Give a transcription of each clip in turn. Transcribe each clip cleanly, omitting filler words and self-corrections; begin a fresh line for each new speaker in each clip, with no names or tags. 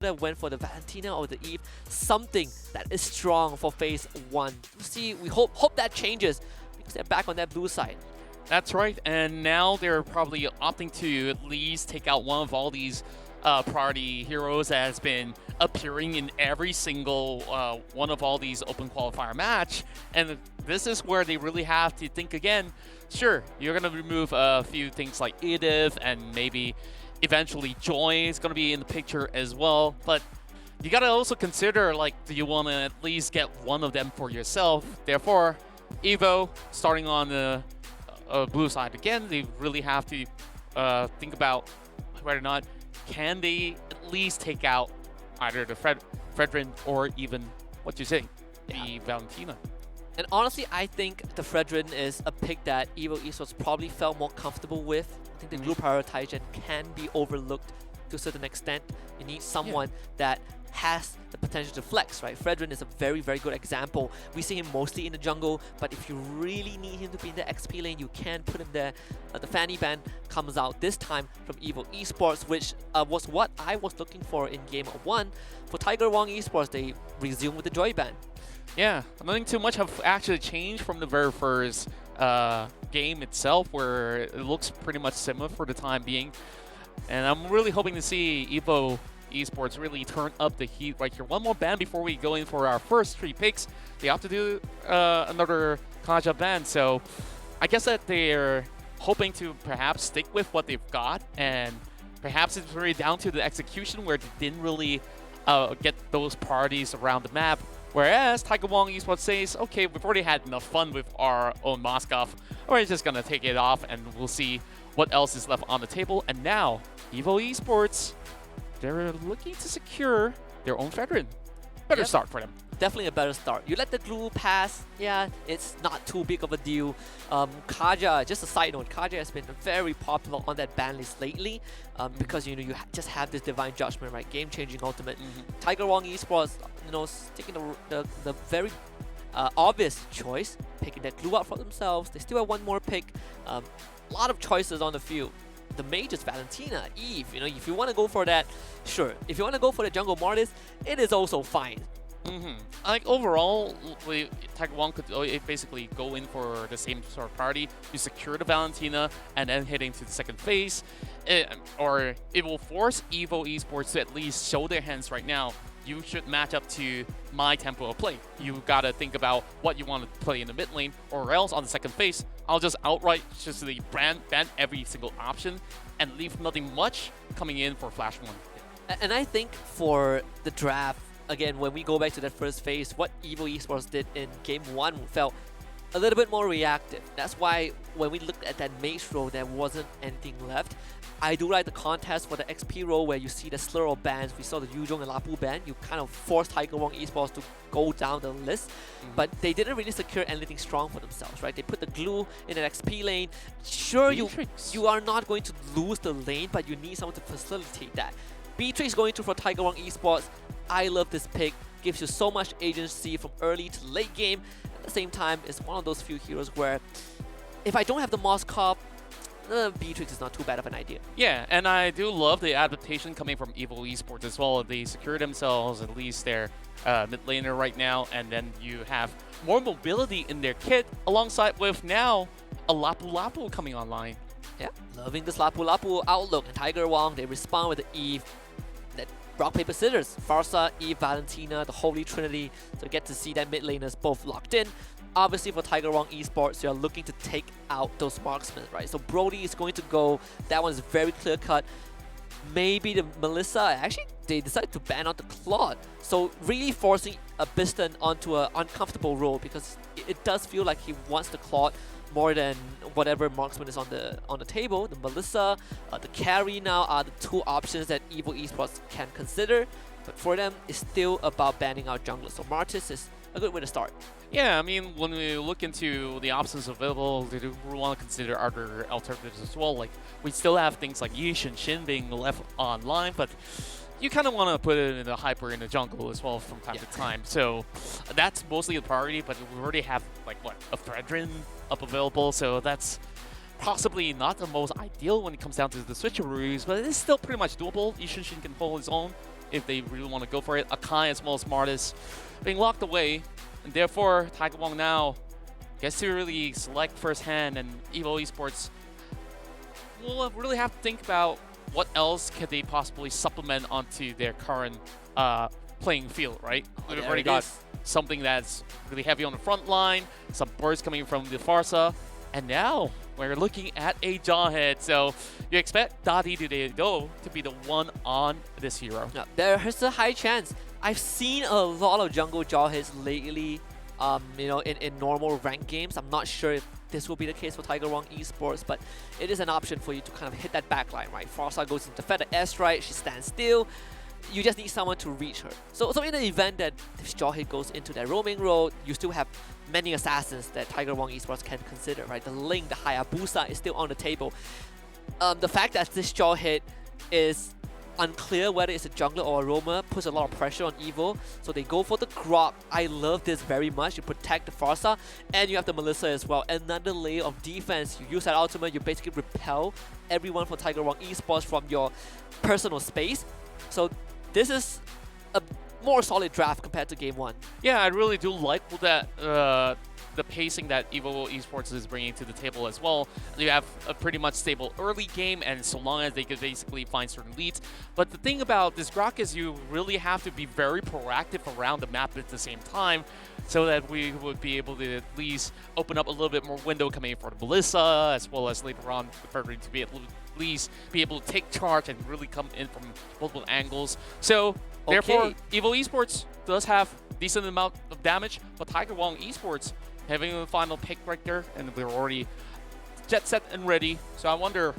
have went for the Valentina or the Eve, something that is strong for phase 1. See, we hope that changes because they're back on that blue side.
That's right, and now they're probably opting to at least take out one of all these priority heroes that has been appearing in every single one of all these open qualifier match, and this is where they really have to think again. Sure, you're going to remove a few things like EDIV and maybe eventually Joy is going to be in the picture as well, but you got to also consider, like, do you want to at least get one of them for yourself? Therefore, EVO starting on the blue side again, they really have to think about whether or not can they at least take out either the Fredrin or even, what you say, the Valentina.
And honestly, I think the Fredrin is a pick that EVO Esports probably felt more comfortable with. I think the glue prioritization can be overlooked to a certain extent. You need someone that has the potential to flex, right? Fredrin is a very, very good example. We see him mostly in the jungle, but if you really need him to be in the XP lane, you can put him there. The Fanny Band comes out this time from EVO Esports, which was what I was looking for in Game 1. For Tiger WONG Esports, they resume with the Joy Band.
Yeah, nothing too much have actually changed from the very first game itself, where it looks pretty much similar for the time being. And I'm really hoping to see EVO Esports really turn up the heat right here. One more ban before we go in for our first 3 picks. They have to do another Kaja ban, so I guess that they're hoping to perhaps stick with what they've got, and perhaps it's really down to the execution where they didn't really get those parties around the map. Whereas Tiger WONG Esports says, okay, we've already had enough fun with our own Moskov, we're just gonna take it off and we'll see what else is left on the table. And now, EVO Esports, they're looking to secure their own Fredrin. Better start for them.
Definitely a better start. You let the glue pass, yeah, it's not too big of a deal. Kaja, just a side note, Kaja has been very popular on that ban list lately because you just have this divine judgment, right? Game-changing ultimate. Tiger WONG Esports, taking the very obvious choice, picking that glue out for themselves. They still have one more pick. A lot of choices on the field. The mages, Valentina, Eve, if you want to go for that, sure. If you want to go for the jungle Mortis, it is also fine.
Like overall, Tiger WONG could basically go in for the same sort of party. You secure the Valentina and then head into the second phase. Or it will force EVO Esports to at least show their hands right now. You should match up to my tempo of play. You gotta think about what you want to play in the mid lane, or else on the second phase, I'll just outright just ban every single option and leave nothing much coming in for Flash 1.
And I think for the draft, again, when we go back to that first phase, what EVO Esports did in Game 1 felt a little bit more reactive. That's why when we looked at that mage row, there wasn't anything left. I do like the contest for the XP row where you see the slur of bans. We saw the Yuzhong and Lapu ban. You kind of forced Tiger WONG Esports to go down the list, but they didn't really secure anything strong for themselves, right? They put the glue in an XP lane. Sure, you are not going to lose the lane, but you need someone to facilitate that. Beatrix going to for Tiger WONG Esports. I love this pick. Gives you so much agency from early to late game. At the same time, it's one of those few heroes where if I don't have the Moskov, Beatrix is not too bad of an idea.
Yeah, and I do love the adaptation coming from EVO Esports as well. They secure themselves, at least their mid laner right now, and then you have more mobility in their kit, alongside with now a Lapu Lapu coming online.
Yeah, loving this Lapu Lapu outlook. And Tiger WONG, they respond with the Eve. That rock, paper, scissors. Farsa, Eve, Valentina, the Holy Trinity. So get to see that mid laners both locked in. Obviously for Tiger WONG Esports, you're looking to take out those marksmen, right? So Brody is going to go. That one's very clear cut. Maybe the Melissa, actually they decided to ban out the Claude. So really forcing a Biston onto an uncomfortable role, because it does feel like he wants the Claude more than whatever marksman is on the table. The Melissa, the carry now are the two options that EVO Esports can consider. But for them, it's still about banning out junglers. So Martis is a good way to start.
Yeah, I mean, when we look into the options available, we do want to consider other alternatives as well. Like, we still have things like Yi Shin being left online, but you kind of want to put it in a hyper in the jungle as well from time to time. So that's mostly the priority, but we already have, like, what, a Fredrin up available, so that's possibly not the most ideal when it comes down to the switcheroos, but it is still pretty much doable. Yi Shin can hold his own. if they really want to go for it. Akai as well as Martis being locked away, and therefore Tiger Wong now gets to really select first hand, and EVO Esports will really have to think about what else could they possibly supplement onto their current playing field, right? We've already got something that's really heavy on the front line, some bursts coming from the Farsa, and now we're looking at a Jawhead. So you expect Dadi to be the one on this hero.
Yeah, there's a high chance. I've seen a lot of jungle Jawheads lately, you know, in normal ranked games. I'm not sure if this will be the case for Tiger Wong Esports, but it is an option for you to kind of hit that back line, right? Farsa goes into feather S, right? She stands still. You just need someone to reach her. So in the event that this Jawhead goes into that roaming role, you still have many assassins that Tiger Wong Esports can consider, right? The Link, the Hayabusa is still on the table. The fact that this Jawhead is unclear whether it's a jungler or a roamer puts a lot of pressure on EVO, so they go for the Grok. I love this very much. You protect the Farsa, and you have the Melissa as well. Another layer of defense. You use that ultimate, you basically repel everyone from Tiger Wong Esports from your personal space. So this is a more solid draft compared to game 1.
Yeah, I really do like that the pacing that EVO Esports is bringing to the table as well. You have a pretty much stable early game, and so long as they could basically find certain leads. But the thing about this Grok is you really have to be very proactive around the map at the same time, so that we would be able to at least open up a little bit more window coming in for the Melissa, as well as later on the Frederick to be able to at least be able to take charge and really come in from multiple angles. So therefore, EVO Esports does have decent amount of damage, but Tiger Wong Esports having the final pick right there, and we're already jet set and ready. So I wonder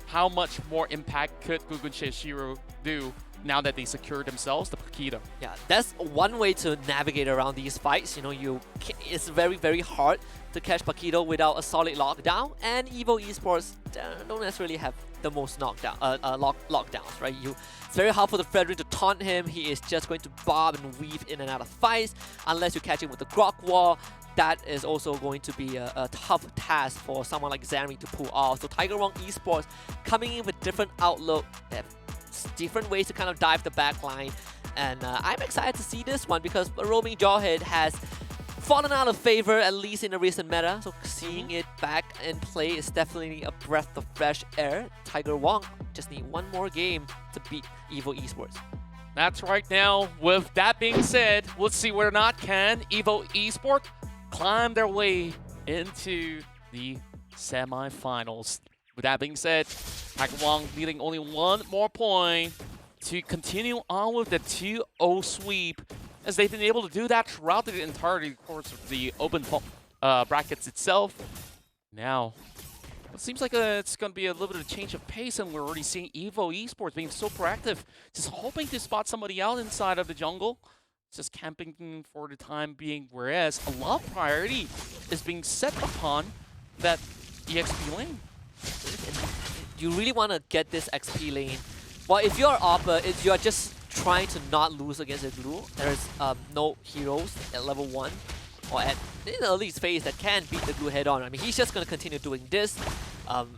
how much more impact could Gugun Shishiro do now that they secured themselves the Paquito.
Yeah, that's one way to navigate around these fights. You know, it's very, very hard to catch Paquito without a solid lockdown, and EVO Esports don't necessarily have the most lockdowns, right? It's very hard for the Frederick to taunt him. He is just going to bob and weave in and out of fights unless you catch him with the Grok wall. That is also going to be a tough task for someone like Zami to pull off. So Tiger Wong Esports coming in with different outlook, different ways to kind of dive the back line. And I'm excited to see this one because roaming Jawhead has fallen out of favor, at least in the recent meta. So seeing it back in play is definitely a breath of fresh air. Tiger Wong just need one more game to beat EVO Esports.
That's right. Now, with that being said, let's see whether or not can EVO Esports climb their way into the semifinals. With that being said, Tiger Wong needing only one more point to continue on with the 2-0 sweep, as they've been able to do that throughout the entirety course of the open brackets itself. Now, it seems like it's going to be a little bit of change of pace, and we're already seeing EVO Esports being so proactive, just hoping to spot somebody out inside of the jungle, just camping for the time being, whereas a lot of priority is being set upon that EXP lane.
You really want to get this XP lane. Well, if you're ALVA, you're just trying to not lose against the glue. There's no heroes at level 1 or in the early phase that can beat the glue head on. I mean, he's just going to continue doing this.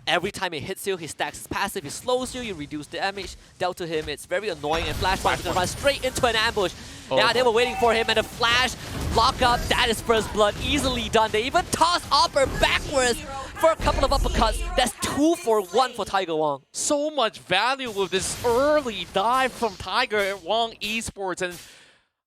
Every time it hits you, he stacks his passive, he slows you, you reduce the damage dealt to him. It's very annoying, and Flashpoint is going to run straight into an ambush. Yeah, they were waiting for him, and the flash lock up, that is first blood, easily done. They even toss Opper backwards for a couple of uppercuts. That's 2 for 1 for Tiger Wong.
So much value with this early dive from Tiger Wong Esports, and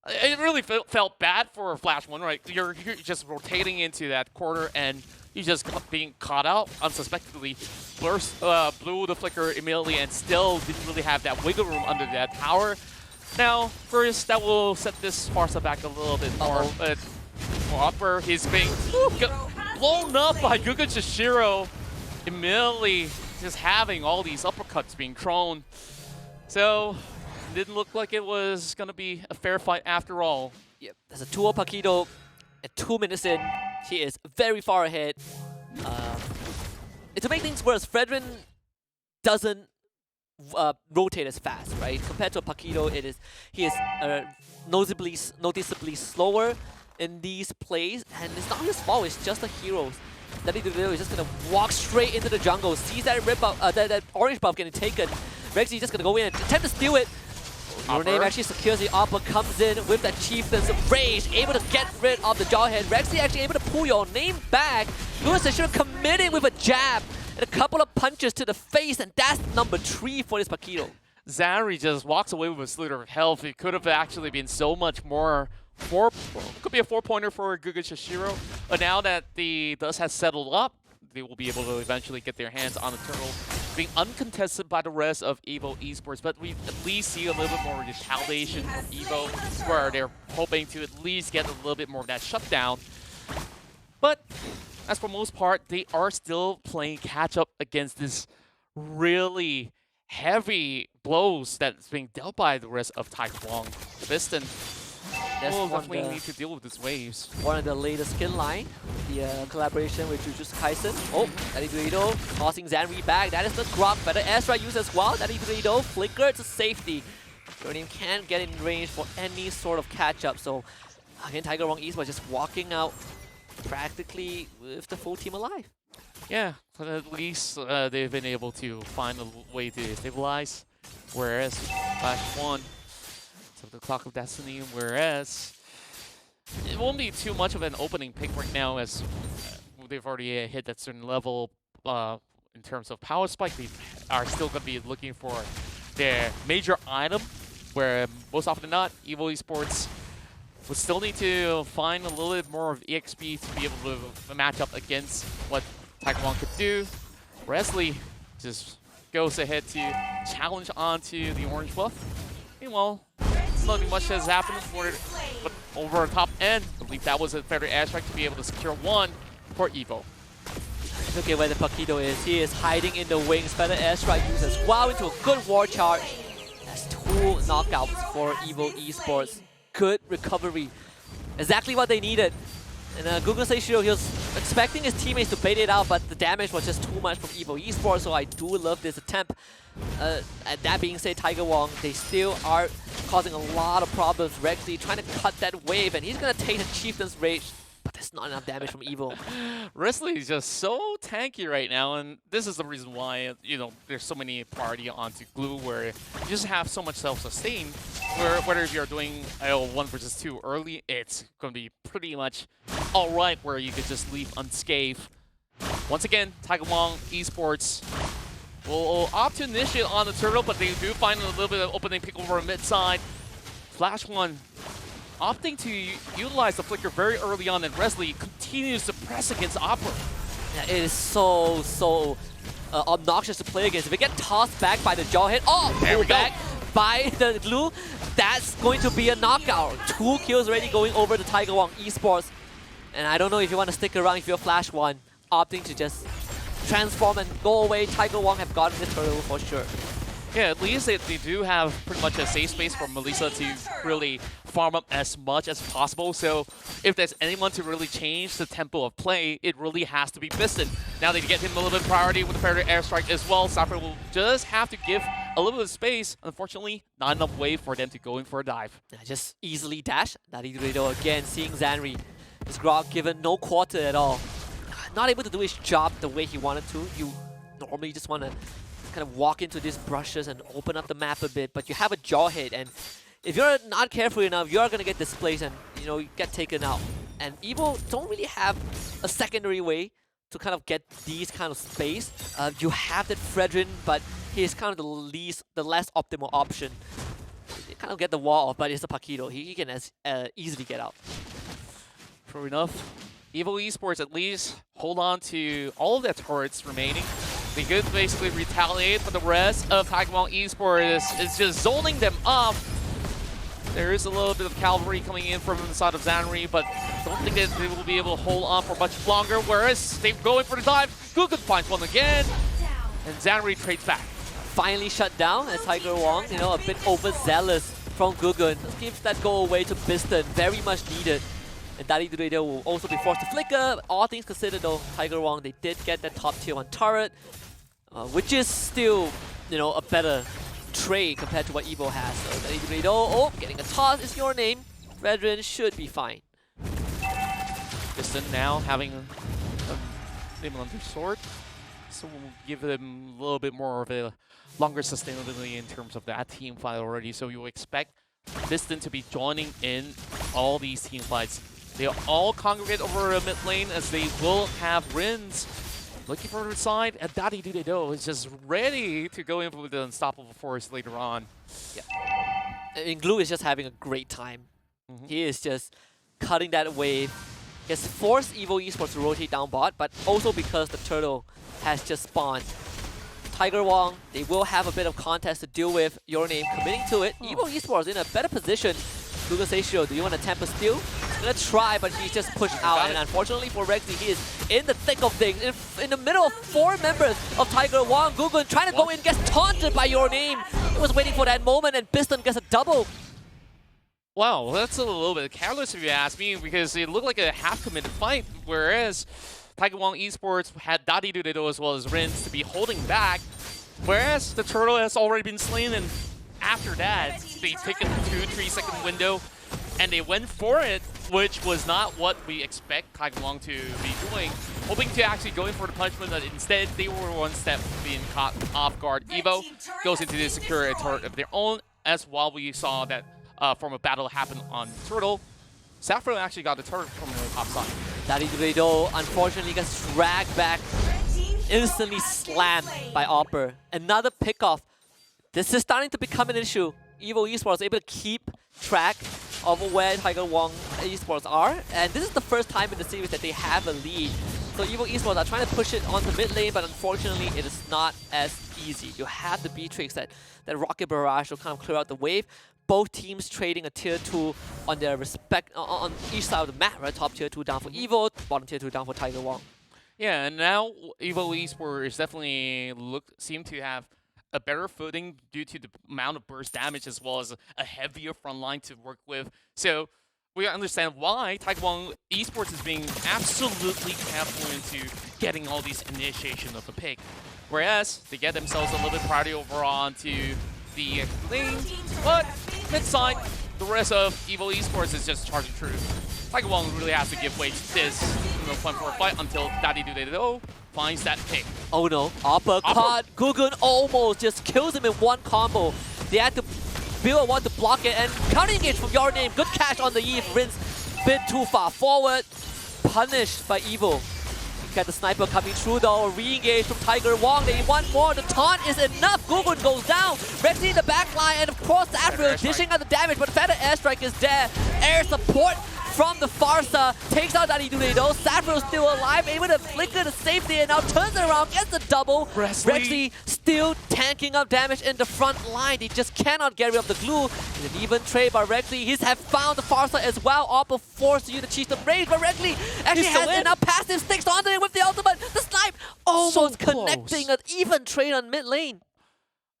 it really felt bad for Flash 1, right? You're just rotating into that corner, and you just being caught out unsuspectedly. Blew the flicker immediately, and still didn't really have that wiggle room under that tower. Now, first, that will set this Farsa back a little bit more. But for Upper, he's being blown up by Gugun Shishiro, immediately just having all these uppercuts being thrown. So, didn't look like it was going to be a fair fight after all.
Yep, there's a 2-0 Paquito at 2 minutes in. He is very far ahead. To make things worse, Fredrin doesn't rotate as fast, right? Compared to Paquito, he is noticeably slower in these plays, and it's not his fault. It's just the heroes. That is just gonna walk straight into the jungle. Sees that red buff, that orange buff getting taken. Rexy just gonna go in and attempt to steal it. Your name actually secures the upper, comes in with that Chieftain's Rage, able to get rid of the Jawhead. Rexy actually able to pull your name back. Lewis should have committed with a jab and a couple of punches to the face, and that's number 3 for this Paquito.
Zanri just walks away with a slither of health. It could have actually been so much more. Could be a 4-pointer for Guga Shishiro. But now that the dust has settled up, they will be able to eventually get their hands on the turtle, being uncontested by the rest of EVO Esports. But we at least see a little bit more retaliation from EVO, where they're hoping to at least get a little bit more of that shutdown. But as for most part, they are still playing catch up against this really heavy blows that's being dealt by the rest of Taekwon. Piston will definitely need to deal with these waves.
One of the latest skin line, the collaboration with Jujutsu Kaisen. Oh, Daddy Dorito tossing Zanri back. That is the Grok. Better airstrike use as well. Daddy Dorito flicker to safety. Your name can't get in range for any sort of catch-up. So again, Tiger Wong Esports just walking out practically with the full team alive.
Yeah, but at least they've been able to find a way to stabilize. Whereas Flash 1 to the Clock of Destiny, whereas it won't be too much of an opening pick right now, as they've already hit that certain level in terms of power spike. They are still going to be looking for their major item, where most often than not, EVO Esports would still need to find a little bit more of EXP to be able to match up against what Taekwon could do. Wesley just goes ahead to challenge onto the orange buff. Meanwhile, nothing much has happened but over the top end. I believe that was a better airstrike to be able to secure 1 for EVO.
Look at where the Paquito is. He is hiding in the wings. Better airstrike use as well into a good war charge. That's 2 knockouts for EVO Esports. Good recovery. Exactly what they needed. And Google Seishiro, he was expecting his teammates to bait it out, but the damage was just too much from EVO Esports, so I do love this attempt. And that being said, Tiger Wong, they still are causing a lot of problems. Rexy trying to cut that wave, and he's going to take the Chieftain's Rage, but there's not enough damage from EVO.
Wrestling is just so tanky right now, and this is the reason why, you know, there's so many priority onto glue, where you just have so much self-sustain, where whether if you're doing 1 versus 2 early, it's going to be pretty much alright, where you could just leave unscathed. Once again, Tiger Wong Esports will opt to initiate on the turtle, but they do find a little bit of opening pick over mid side. Flash 1 opting to utilize the flicker very early on, and Wesley continues to press against Opera.
Yeah, it is so obnoxious to play against. If it gets tossed back by the Jawhead, pulled back by the glue, that's going to be a knockout. 2 kills already going over the Tiger Wong Esports. And I don't know if you want to stick around if you're Flash 1, opting to just transform and go away. Tiger Wong have gotten the turtle for sure.
Yeah, at least they do have pretty much a safe space for Melissa to really farm up as much as possible. So if there's anyone to really change the tempo of play, it really has to be Piston. Now they get him a little bit of priority with the fair airstrike as well. Sapphire will just have to give a little bit of space. Unfortunately, not enough wave for them to go in for a dive.
Yeah, just easily dash. Daddy Dorito again seeing Zanri. His Grok given no quarter at all. Not able to do his job the way he wanted to. You normally just want to kind of walk into these brushes and open up the map a bit, but you have a Jawhead, and if you're not careful enough, you're going to get displaced and, you know, you get taken out. And EVO don't really have a secondary way to kind of get these kind of space. You have that Fredrin, but he's kind of the less optimal option. You kind of get the wall off, but it's a Paquito. He can easily get out.
True enough. EVO Esports at least hold on to all of their turrets remaining. They could basically retaliate, but the rest of Taekwon Esports is just zoning them up. There is a little bit of cavalry coming in from the side of Zanri, but don't think that they will be able to hold on for much longer, whereas they're going for the dive. Gugun finds one again, and Zanri trades back.
Finally shut down as Tiger Wong, you know, a bit overzealous from Gugun. Just gives that goal away to Piston, very much needed. And Daddy Dorito will also be forced to flicker. All things considered though, Tiger Wong, they did get that top tier 1 turret, which is still, you know, a better trade compared to what EVO has. So Daddy Dorito, getting a toss is your name. Fredrin should be fine.
Piston now having a Demon Hunter sword. picks will give them a little bit more of a longer sustainability in terms of that team fight already. So you expect Distant to be joining in all these team fights. They all congregate over a mid lane as they will have Rins looking for the side, and Daddy Do is just ready to go in with the unstoppable force later on.
Yeah. And Glue is just having a great time. He is just cutting that wave. He has forced EVO Esports to rotate down bot, but also because the turtle has just spawned. Tiger Wong, they will have a bit of contest to deal with. Your Name committing to it. EVO Esports in a better position. Google says, "Shio, do you want to temper steal?" He's gonna try, but he's just pushed out. And unfortunately for Rexy, he is in the thick of things. In the middle of 4 members of Tiger Wong, Gugun trying to go in, gets taunted by Your Name. He was waiting for that moment, and Biston gets a double.
Wow, that's a little bit careless if you ask me, because it looked like a half-committed fight, whereas Tiger Wong Esports had Daddy Do as well as Rins to be holding back, whereas the turtle has already been slain, and after that, they take a 2-3 second window, and they went for it, which was not what we expect Tiger Wong to be doing, hoping to actually go in for the punishment, but instead they were one step being caught off guard. EVO goes into the secure turret of their own, as while we saw that from a battle happen on Turtle. Saffron actually got the turret from the top side.
Daddy Do unfortunately gets dragged back, instantly slammed by Opper. Another pickoff. This is starting to become an issue. EVO Esports able to keep track of where Tiger Wong Esports are, and this is the first time in the series that they have a lead. So EVO Esports are trying to push it onto mid lane, but unfortunately it is not as easy. You have the B-Tricks that Rocket Barrage will kind of clear out the wave. Both teams trading a tier 2 on their on each side of the map, right? Top tier 2 down for EVO, bottom tier 2 down for Tiger Wong.
Yeah, and now EVO Esports definitely seem to have a better footing due to the amount of burst damage as well as a heavier front line to work with. So we understand why Tiger Wong Esports is being absolutely careful into getting all these initiation of the pick. Whereas they get themselves a little bit priority over onto the lane, but mid side, the rest of EVO Esports is just charging through. Tiger Wong really has to give way to this point for a fight until Daddy Do finds that pick.
Oh no, uppercut. Gugun almost just kills him in one combo. They had to build one to block it, and counter engage from Your Name. Good catch on the Eve. Rins bit too far forward. Punished by EVO. Got the sniper coming through though, re-engage from Tiger Wong. They want more, the taunt is enough. Gugun goes down. Rexy in the back line, and of course Saffron dishing out the damage, but Feather Airstrike is there. Air support from the Farsa takes out Daddy Do. Saffron still alive, able to flicker the safety, and now turns it around, gets the double. Rexy still tanking up damage in the front line. They just cannot get rid of the glue. It's an even trade by Rexy. He's have found the Farsa as well. Oppo forced you to cheat the range, but Rexy actually has enough passive sticks onto him with the ultimate. The snipe almost connecting an even trade on mid lane.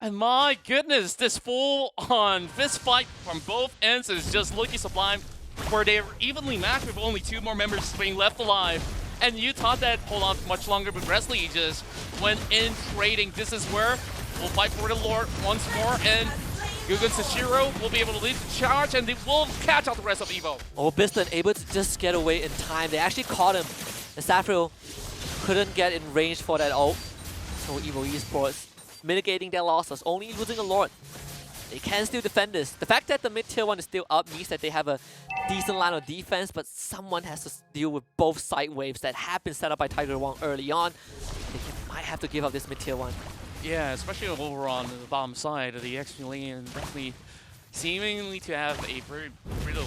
And my goodness, this full-on fist fight from both ends is just looking sublime, where they're evenly matched with only 2 more members being left alive. And you thought that hold on much longer, but Wesley just went in trading. This is where we'll fight for the Lord once more, and Gugun Sashiro will be able to lead the charge, and they will catch out the rest of EVO.
Oh, Biston able to just get away in time. They actually caught him. And Saffron couldn't get in range for that ult. So EVO Esports mitigating their losses, only losing a Lord. They can still defend this. The fact that the mid-tier 1 is still up means that they have a decent line of defense, but someone has to deal with both side waves that have been set up by Tiger Wong early on. They might have to give up this mid-tier 1.
Yeah, especially over on the bottom side of the XP lane, definitely seemingly to have a very brittle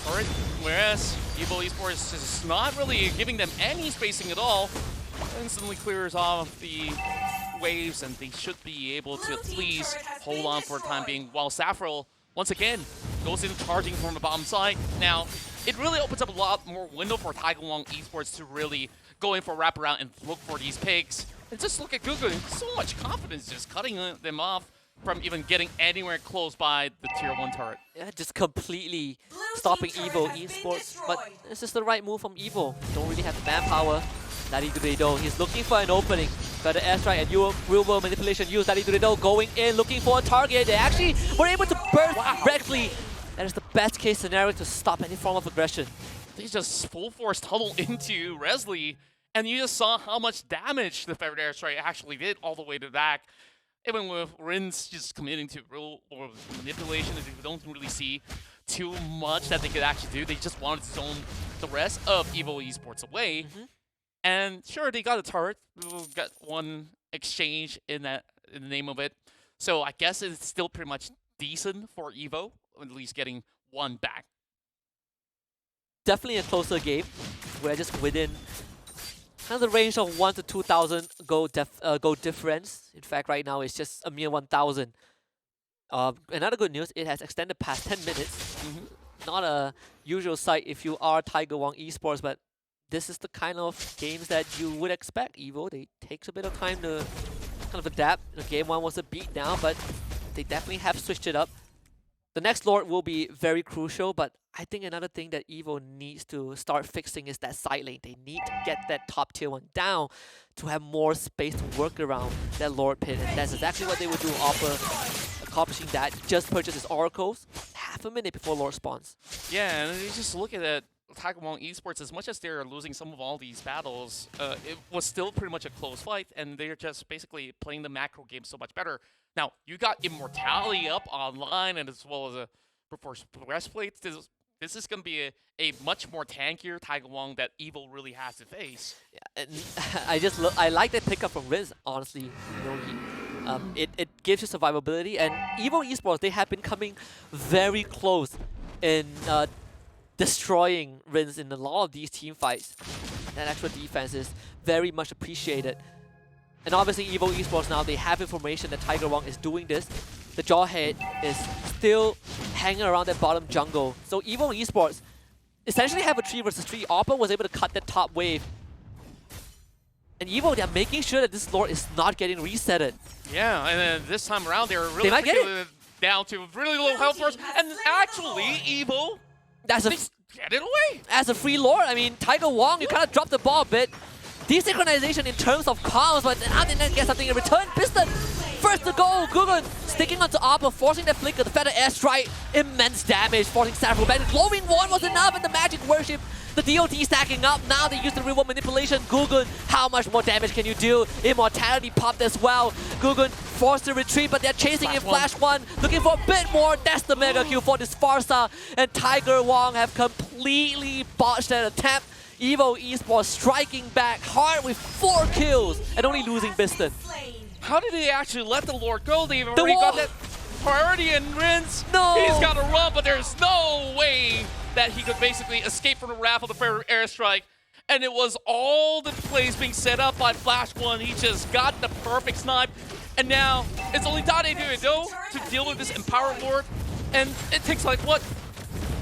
turret, whereas EVO Esports is not really giving them any spacing at all. Instantly clears off the waves, and they should be able to at least hold on for the time being, while Saffron once again goes in charging from the bottom side. Now, it really opens up a lot more window for Tiger Wong Esports to really go in for a wraparound and look for these picks. And just look at Gugun, so much confidence just cutting them off from even getting anywhere close by the tier 1 turret.
Yeah, just completely stopping EVO Esports, but this is the right move from EVO. Don't really have the manpower. Daddy Do, he's looking for an opening. Got the airstrike and real-world manipulation used. Daddy Do going in, looking for a target. They actually were able to burst Rexy. That is the best case scenario to stop any form of aggression.
They just full force tunnel into Wesley, And you just saw how much damage the feathered airstrike actually did all the way to the back. Even with Rins just committing to real or manipulation, that they don't really see too much that they could actually do. They just wanted to zone the rest of EVO Esports away. And sure, they got a turret. Got one exchange in the name of it. So I guess it's still pretty much decent for EVO, at least getting one back.
Definitely a closer game. We're just within kind of the range of 1 to 2,000 goal difference. In fact, right now it's just a mere 1,000. Another good news, it has extended past 10 minutes. Not a usual sight if you are Tiger WONG Esports, but this is the kind of games that you would expect. EVO, they takes a bit of time to kind of adapt. Game 1 was a beatdown, but they definitely have switched it up. The next Lord will be very crucial, but I think another thing that EVO needs to start fixing is that side lane. They need to get that top tier 1 down to have more space to work around that Lord pit, and that's exactly what they would do. ALVA accomplishing that, just purchase his oracles half a minute before Lord spawns.
Yeah, and you just look at it. Tiger WONG Esports, as much as they're losing some of all these battles, it was still pretty much a close fight, and they're just basically playing the macro game so much better. Now, you got Immortality up online, and as well as a breastplate. This is going to be a much more tankier Tiger WONG that EVO really has to face.
Yeah, and I like that pickup from Riz, honestly. It gives you survivability, and EVO Esports, they have been coming very close in destroying Rins in a lot of these team fights. That extra defense is very much appreciated. And obviously EVO Esports now, they have information that Tiger WONG is doing this. The Jawhead is still hanging around that bottom jungle. So EVO Esports essentially have a 3 versus 3. ALVA was able to cut that top wave. And EVO, they're making sure that this Lord is not getting resetted.
Yeah, and then this time around, they were really down to really low health first. And actually, EVO, get it away.
As a free Lord, I mean, Tiger WONG, you kind of dropped the ball a bit. Desynchronization in terms of comms, but how did they get something in return? Piston, first to go. Gugun sticking onto ALVA, forcing the flicker, the feather airstrike, immense damage, forcing Saffron back. The glowing wand was enough, and the magic worship. The DOT stacking up. Now they use the real manipulation. Gugun, how much more damage can you do? Immortality popped as well. Gugun forced to retreat, but they're chasing in Flash 1. Looking for a bit more. That's the mega kill for this Farsa. And Tiger WONG have completely botched that attempt. EVO Esports striking back hard with 4 kills and only losing Biston.
How did they actually let the Lord go? They've already got that priority in Rins.
No!
He's got to run, but there's no way that he could basically escape from the wrath of the fair airstrike. And it was all the plays being set up by Flash 1. He just got the perfect snipe. And now it's only Dade to deal with this Empowered Lord. And it takes like, what?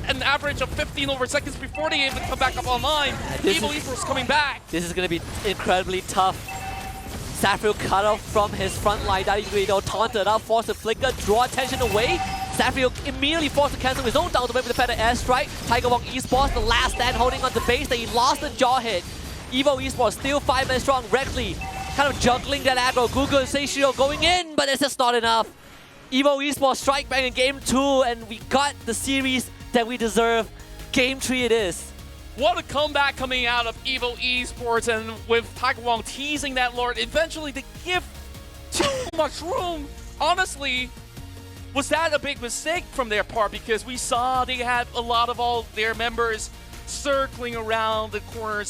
An average of 15 over seconds before they even come back up online. EVO Esports coming back.
This is going to be incredibly tough. Saffrio cut off from his front line. Dade taunted up, forced to flicker, draw attention away. Saffrio immediately forced to cancel his own down to with the feather airstrike. Tiger WONG Esports, the last stand holding on to base. He lost the jaw hit. EVO Esports still 5 men strong. Reckley kind of juggling that aggro. Google Seishiro going in, but it's just not enough. EVO Esports strike back in game 2, and we got the series that we deserve. Game 3 it is.
What a comeback coming out of EVO Esports, and with Tiger WONG teasing that Lord, eventually they give too much room. Honestly, was that a big mistake from their part? Because we saw they had a lot of all their members circling around the corners,